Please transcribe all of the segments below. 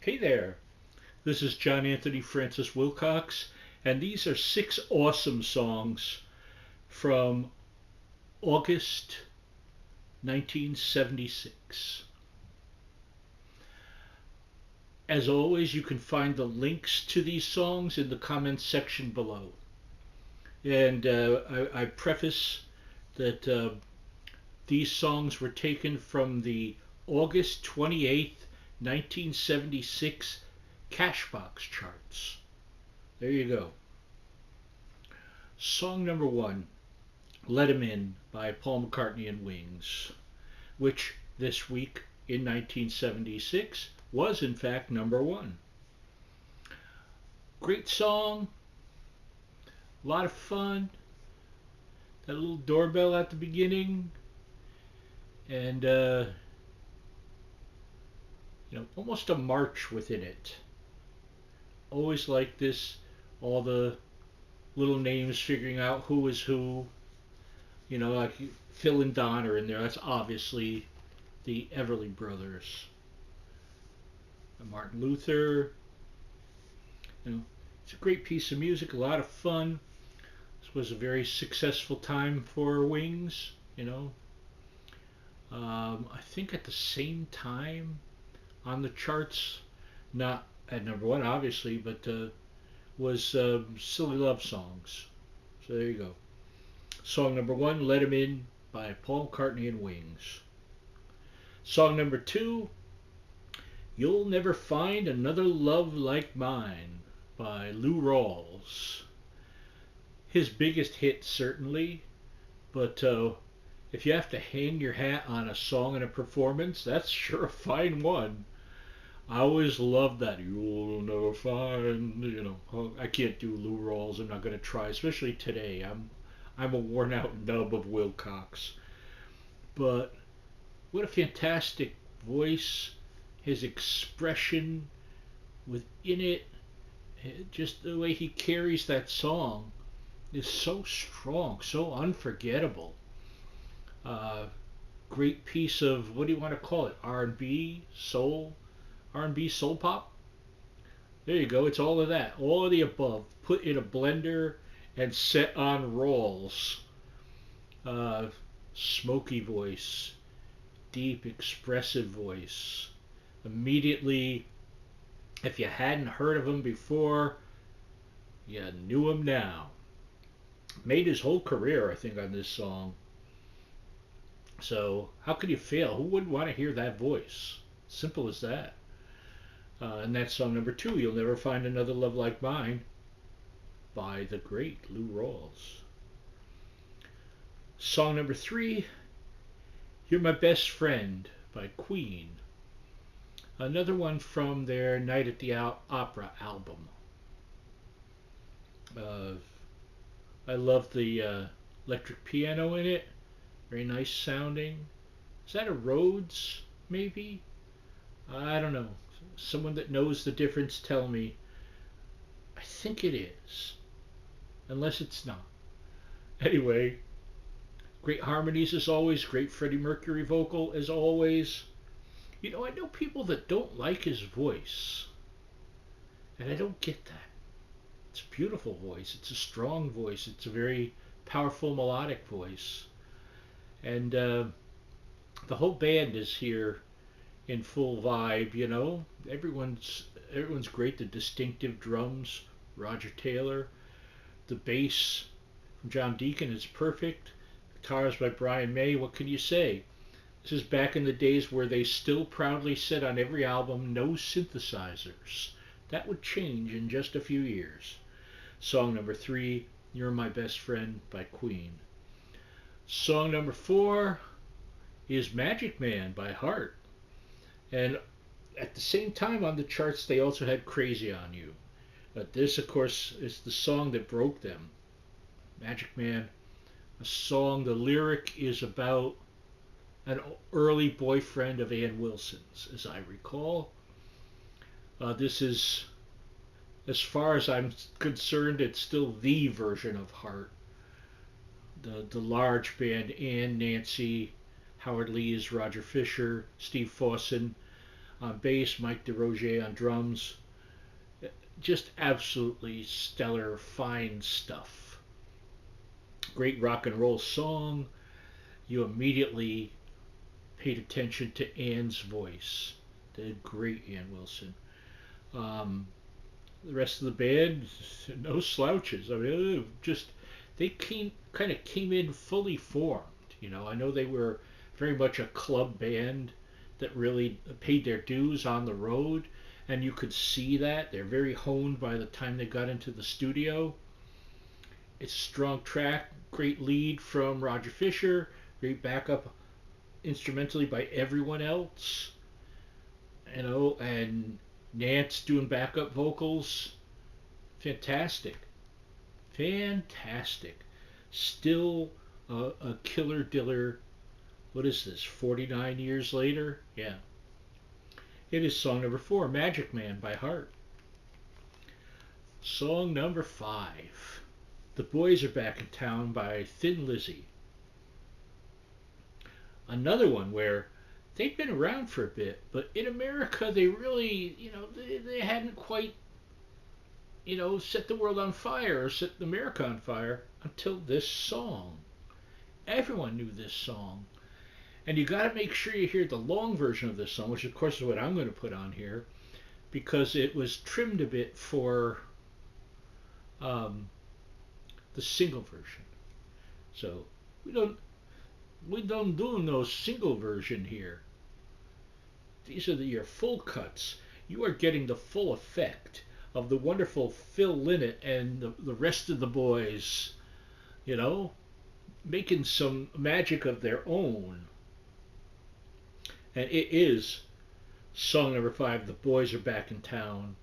Hey there, this is John Anthony Francis Wilcox, and these are six awesome songs from August 1976. As always, you can find the links to these songs in the comments section below. And I preface that these songs were taken from the August 28th, 1976 Cashbox charts. There you go. Song number one, Let 'Em In by Paul McCartney and Wings, which this week in 1976 was in fact number one. Great song, a lot of fun, that little doorbell at the beginning, and almost a march within it. Always like this, all the little names figuring out who is who. Like Phil and Don are in there. That's obviously the Everly Brothers. And Martin Luther. It's a great piece of music, a lot of fun. This was a very successful time for Wings. I think at the same time on the charts, not at number one, obviously, but was Silly Love Songs. So there you go. Song number one, Let 'Em In by Paul McCartney and Wings. Song number two, You'll Never Find Another Love Like Mine by Lou Rawls. His biggest hit, certainly, but if you have to hang your hat on a song and a performance, that's sure a fine one. I always loved that. You'll never find. I can't do Lou Rawls. I'm not going to try, especially today. I'm a worn out nub of Wilcox. But what a fantastic voice. His expression within it, just the way he carries that song is so strong, so unforgettable. Great piece of, what do you want to call it? R&B, soul, R&B soul pop. There you go. It's all of that, all of the above, put in a blender and set on Rawls. Smoky voice, deep, expressive voice. Immediately, if you hadn't heard of him before, you knew him now. Made his whole career, I think, on this song. So how could you fail? Who wouldn't want to hear that voice? Simple as that. And that's song number two, You'll Never Find Another Love Like Mine by the great Lou Rawls. Song number three, You're My Best Friend by Queen. Another one from their Night at the Opera album. I love the electric piano in it. Very nice sounding. Is that a Rhodes, maybe? I don't know. Someone that knows the difference, tell me. I think it is. Unless it's not. Anyway, great harmonies as always. Great Freddie Mercury vocal as always. I know people that don't like his voice. And I don't get that. It's a beautiful voice. It's a strong voice. It's a very powerful melodic voice. And the whole band is here in full vibe. Everyone's great. The distinctive drums, Roger Taylor. The bass from John Deacon is perfect. Guitars by Brian May. What can you say? This is back in the days where they still proudly said on every album, no synthesizers. That would change in just a few years. Song number three, You're My Best Friend by Queen. Song number four is Magic Man by Heart. And at the same time on the charts, they also had Crazy on You. But this, of course, is the song that broke them. Magic Man, a song, the lyric is about an early boyfriend of Ann Wilson's, as I recall. This is, as far as I'm concerned, it's still the version of Heart. The large band, Ann, Nancy, Howard Lees, Roger Fisher, Steve Fossen. on bass, Mike DeRozier on drums. Just absolutely stellar, fine stuff. Great rock and roll song. You immediately paid attention to Ann's voice. Did great, Ann Wilson. Um, the rest of the band, no slouches. I mean, just they came in fully formed. I know they were very much a club band that really paid their dues on the road, and you could see that they're very honed by the time they got into the studio. It's a strong track, great lead from Roger Fisher, great backup instrumentally by everyone else, and Nance doing backup vocals. Fantastic. Fantastic. Still a killer diller. What is this, 49 years later? Yeah. It is song number 4, Magic Man by Heart. Song number 5, The Boys Are Back in Town by Thin Lizzy. Another one where they've been around for a bit, but in America they really, they hadn't quite, set the world on fire or set America on fire until this song. Everyone knew this song. And you got to make sure you hear the long version of this song, which of course is what I'm going to put on here, because it was trimmed a bit for the single version. So we don't do no single version here. These are your full cuts. You are getting the full effect of the wonderful Phil Lynott and the rest of the boys, making some magic of their own. And it is song number 5, The Boys Are Back in Town,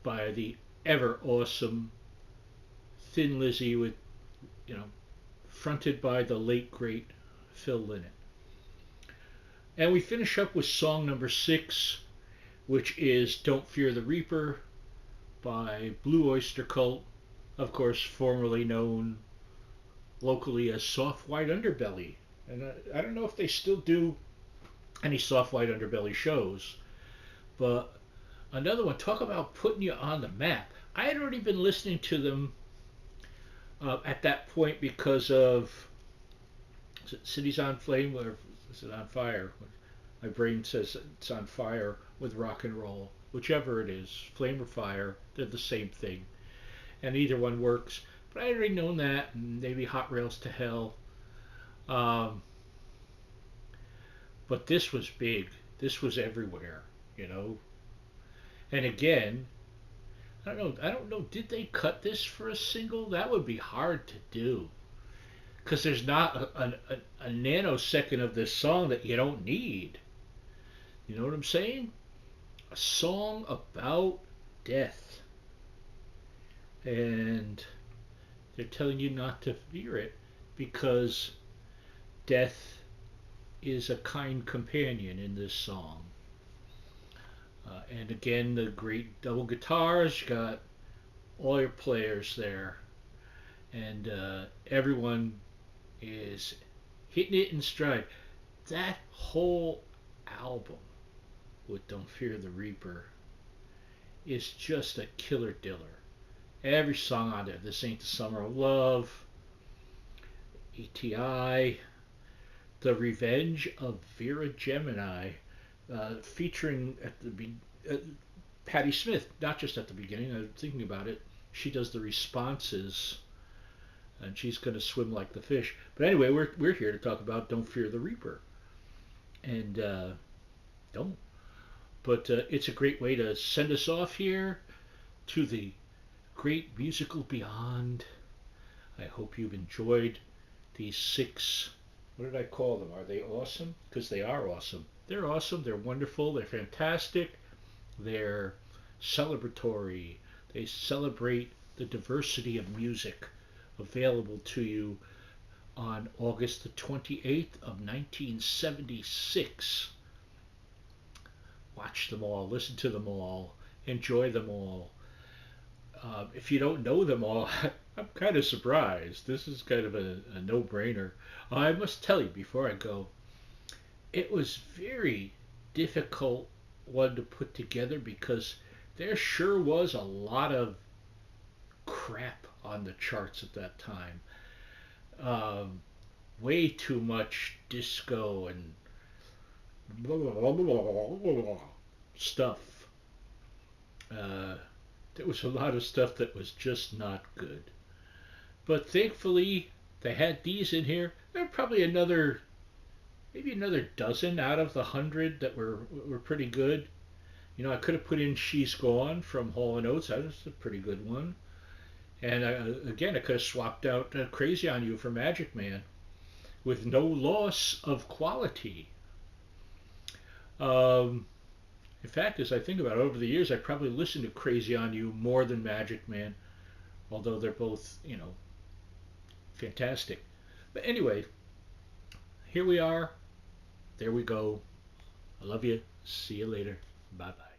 by the ever awesome Thin Lizzy, with, fronted by the late great Phil Lynott. And we finish up with song number 6, which is Don't Fear the Reaper by Blue Oyster Cult, of course formerly known locally as Soft White Underbelly. And I don't know if they still do any Soft White Underbelly shows, but another one, talk about putting you on the map. I had already been listening to them at that point because of, is it Cities on Flame, or is it On Fire? My brain says it's On Fire with rock and roll. Whichever it is, Flame or Fire, they're the same thing. And either one works. But I had already known that, and maybe Hot Rails to Hell. But this was big. This was everywhere, And again, I don't know, did they cut this for a single? That would be hard to do. Because there's not a nanosecond of this song that you don't need. You know what I'm saying? A song about death. And they're telling you not to fear it because death is a kind companion in this song. And again, the great double guitars, you got all your players there. And everyone is hitting it in stride. That whole album with Don't Fear the Reaper is just a killer diller. Every song on there, This Ain't the Summer of Love, ETI, The Revenge of Vera Gemini, featuring Patti Smith, not just at the beginning. I'm thinking about it. She does the responses, and she's going to swim like the fish. But anyway, we're here to talk about Don't Fear the Reaper, and don't. But it's a great way to send us off here to the great musical beyond. I hope you've enjoyed these 6. What did I call them? Are they awesome? Because they are awesome. They're awesome. They're wonderful. They're fantastic. They're celebratory. They celebrate the diversity of music available to you on August the 28th of 1976. Watch them all. Listen to them all. Enjoy them all. If you don't know them all, I'm kind of surprised. This is kind of a no-brainer. I must tell you before I go, it was very difficult one to put together because there sure was a lot of crap on the charts at that time. Um, Way too much disco and stuff. Uh, there was a lot of stuff that was just not good. But thankfully, they had these in here. There were probably maybe another dozen out of the 100 that were pretty good. You know, I could have put in "She's Gone" from Hall and Oates. That was a pretty good one. And again, I could have swapped out "Crazy on You" for Magic Man with no loss of quality. Um, in fact, as I think about it, over the years, I probably listened to "Crazy on You" more than Magic Man, although they're both, fantastic. But anyway, here we are. There we go. I love you. See you later. Bye bye.